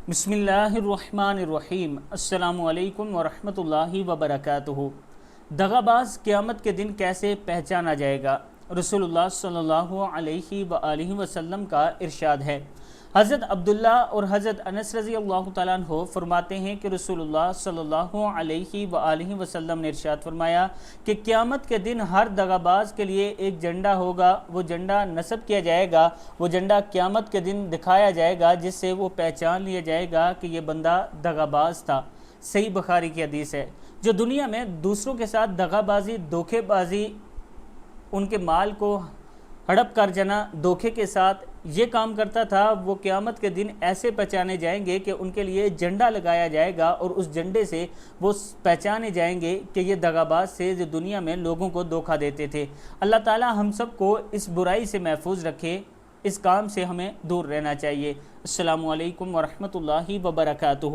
بسم اللہ الرحمن الرحیم۔ السلام علیکم ورحمۃ اللہ وبرکاتہ۔ دغا باز قیامت کے دن کیسے پہچانا جائے گا؟ رسول اللہ صلی اللہ علیہ وآلہ وسلم کا ارشاد ہے۔ حضرت عبداللہ اور حضرت انس رضی اللہ تعالیٰ عنہ فرماتے ہیں کہ رسول اللہ صلی اللہ علیہ وآلہ وسلم نے ارشاد فرمایا کہ قیامت کے دن ہر دغا باز کے لیے ایک جھنڈا ہوگا، وہ جھنڈا نصب کیا جائے گا، وہ جھنڈا قیامت کے دن دکھایا جائے گا، جس سے وہ پہچان لیا جائے گا کہ یہ بندہ دغا باز تھا۔ صحیح بخاری کی حدیث ہے۔ جو دنیا میں دوسروں کے ساتھ دغا بازی، دھوکے بازی، ان کے مال کو ہڑپ کر جانا، دھوکے کے ساتھ یہ کام کرتا تھا، وہ قیامت کے دن ایسے پہچانے جائیں گے کہ ان کے لیے جھنڈا لگایا جائے گا اور اس جھنڈے سے وہ پہچانے جائیں گے کہ یہ دغا باز سے جو دنیا میں لوگوں کو دھوکہ دیتے تھے۔ اللہ تعالی ہم سب کو اس برائی سے محفوظ رکھے، اس کام سے ہمیں دور رہنا چاہیے۔ السلام علیکم ورحمۃ اللہ وبرکاتہ۔